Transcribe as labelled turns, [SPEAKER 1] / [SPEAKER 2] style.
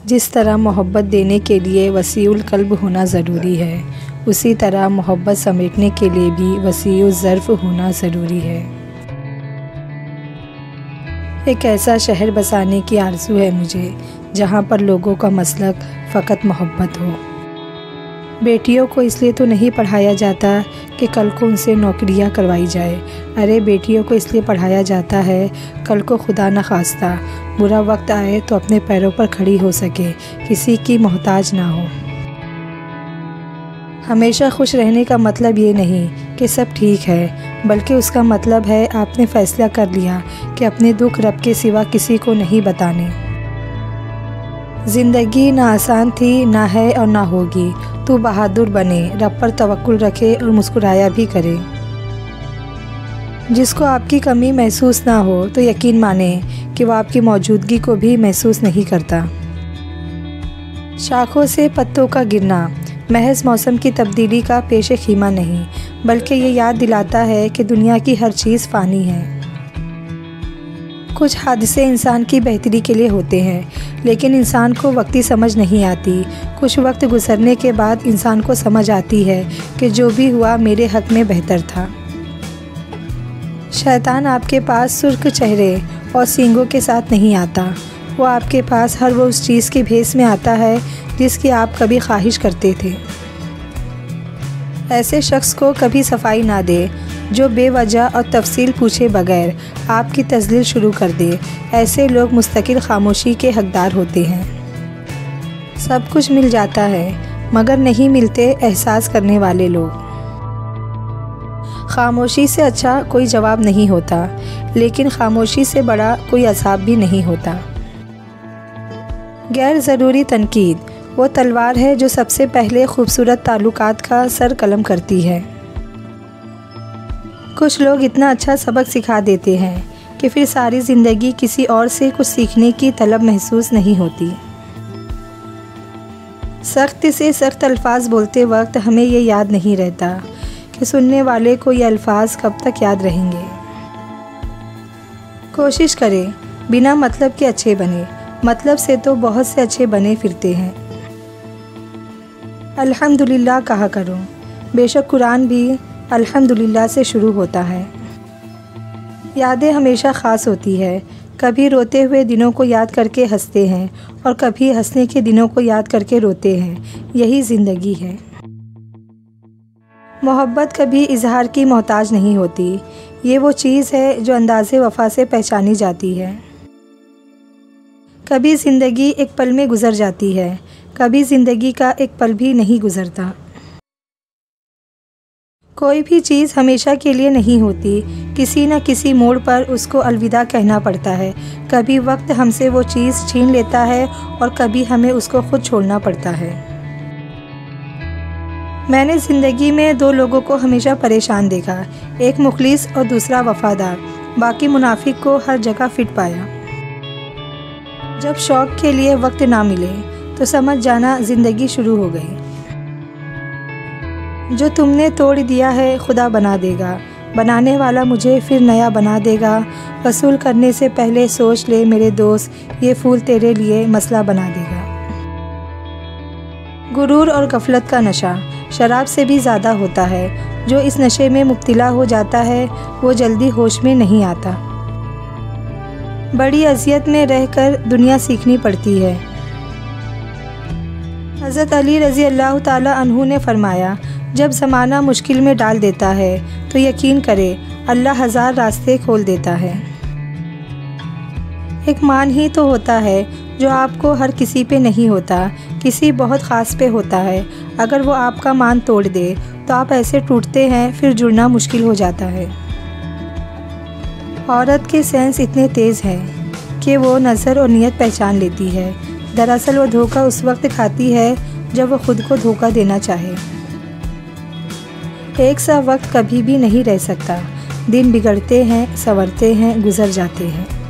[SPEAKER 1] جس طرح محبت دینے کے لیے وسیع القلب ہونا ضروری ہے، اسی طرح محبت سمیٹنے کے لیے بھی وسیع الظرف ہونا ضروری ہے۔ ایک ایسا شہر بسانے کی آرزو ہے مجھے جہاں پر لوگوں کا مسلک فقط محبت ہو۔ بیٹیوں کو اس لیے تو نہیں پڑھایا جاتا کہ کل کو ان سے نوکریاں کروائی جائے، ارے بیٹیوں کو اس لیے پڑھایا جاتا ہے کل کو خدا نخواستہ برا وقت آئے تو اپنے پیروں پر کھڑی ہو سکے، کسی کی محتاج نہ ہو۔ ہمیشہ خوش رہنے کا مطلب یہ نہیں کہ سب ٹھیک ہے، بلکہ اس کا مطلب ہے آپ نے فیصلہ کر لیا کہ اپنے دکھ رب کے سوا کسی کو نہیں بتانے۔ زندگی نہ آسان تھی، نہ ہے اور نہ ہوگی، تو بہادر بنے، رب پر توکل رکھے اور مسکرایا بھی کرے۔ جس کو آپ کی کمی محسوس نہ ہو تو یقین مانیں کہ وہ آپ کی موجودگی کو بھی محسوس نہیں کرتا۔ شاخوں سے پتوں کا گرنا محض موسم کی تبدیلی کا پیش خیمہ نہیں، بلکہ یہ یاد دلاتا ہے کہ دنیا کی ہر چیز فانی ہے۔ کچھ حادثے انسان کی بہتری کے لیے ہوتے ہیں، لیکن انسان کو وقتی سمجھ نہیں آتی۔ کچھ وقت گزرنے کے بعد انسان کو سمجھ آتی ہے کہ جو بھی ہوا میرے حق میں بہتر تھا۔ شیطان آپ کے پاس سرخ چہرے اور سینگوں کے ساتھ نہیں آتا، وہ آپ کے پاس ہر وہ اس چیز کے بھیس میں آتا ہے جس کی آپ کبھی خواہش کرتے تھے۔ ایسے شخص کو کبھی صفائی نہ دے جو بے وجہ اور تفصیل پوچھے بغیر آپ کی تذلیل شروع کر دے۔ ایسے لوگ مستقل خاموشی کے حقدار ہوتے ہیں۔ سب کچھ مل جاتا ہے مگر نہیں ملتے احساس کرنے والے لوگ۔ خاموشی سے اچھا کوئی جواب نہیں ہوتا، لیکن خاموشی سے بڑا کوئی عذاب بھی نہیں ہوتا۔ غیر ضروری تنقید وہ تلوار ہے جو سب سے پہلے خوبصورت تعلقات کا سر قلم کرتی ہے۔ کچھ لوگ اتنا اچھا سبق سکھا دیتے ہیں کہ پھر ساری زندگی کسی اور سے کچھ سیکھنے کی طلب محسوس نہیں ہوتی۔ سخت سے سخت الفاظ بولتے وقت ہمیں یہ یاد نہیں رہتا کہ سننے والے کو یہ الفاظ کب تک یاد رہیں گے۔ کوشش کرے بنا مطلب کے اچھے بنے، مطلب سے تو بہت سے اچھے بنے پھرتے ہیں۔ الحمدللہ کہا کرو، بے شک قرآن بھی الحمدللہ سے شروع ہوتا ہے۔ یادیں ہمیشہ خاص ہوتی ہے، کبھی روتے ہوئے دنوں کو یاد کر کے ہنستے ہیں اور کبھی ہنسنے کے دنوں کو یاد کر کے روتے ہیں، یہی زندگی ہے۔ محبت کبھی اظہار کی محتاج نہیں ہوتی، یہ وہ چیز ہے جو انداز وفا سے پہچانی جاتی ہے۔ کبھی زندگی ایک پل میں گزر جاتی ہے، کبھی زندگی کا ایک پل بھی نہیں گزرتا۔ کوئی بھی چیز ہمیشہ کے لیے نہیں ہوتی، کسی نہ کسی موڑ پر اس کو الوداع کہنا پڑتا ہے۔ کبھی وقت ہم سے وہ چیز چھین لیتا ہے اور کبھی ہمیں اس کو خود چھوڑنا پڑتا ہے۔ میں نے زندگی میں دو لوگوں کو ہمیشہ پریشان دیکھا، ایک مخلص اور دوسرا وفادار، باقی منافق کو ہر جگہ فٹ پایا۔ جب شوق کے لیے وقت نہ ملے تو سمجھ جانا زندگی شروع ہو گئی۔ جو تم نے توڑ دیا ہے خدا بنا دے گا، بنانے والا مجھے پھر نیا بنا دے گا۔ وصول کرنے سے پہلے سوچ لے میرے دوست، یہ پھول تیرے لیے مسئلہ بنا دے گا۔ غرور اور غفلت کا نشہ شراب سے بھی زیادہ ہوتا ہے، جو اس نشے میں مبتلا ہو جاتا ہے وہ جلدی ہوش میں نہیں آتا۔ بڑی اذیت میں رہ کر دنیا سیکھنی پڑتی ہے۔ حضرت علی رضی اللہ تعالی عنہ نے فرمایا، جب زمانہ مشکل میں ڈال دیتا ہے تو یقین کرے اللہ ہزار راستے کھول دیتا ہے۔ ایک مان ہی تو ہوتا ہے جو آپ کو ہر کسی پہ نہیں ہوتا، کسی بہت خاص پہ ہوتا ہے۔ اگر وہ آپ کا مان توڑ دے تو آپ ایسے ٹوٹتے ہیں پھر جڑنا مشکل ہو جاتا ہے۔ عورت کے سینس اتنے تیز ہے کہ وہ نظر اور نیت پہچان لیتی ہے۔ دراصل وہ دھوکہ اس وقت کھاتی ہے جب وہ خود کو دھوکہ دینا چاہے۔ ایک سا وقت کبھی بھی نہیں رہ سکتا، دن بگڑتے ہیں، سنورتے ہیں، گزر جاتے ہیں۔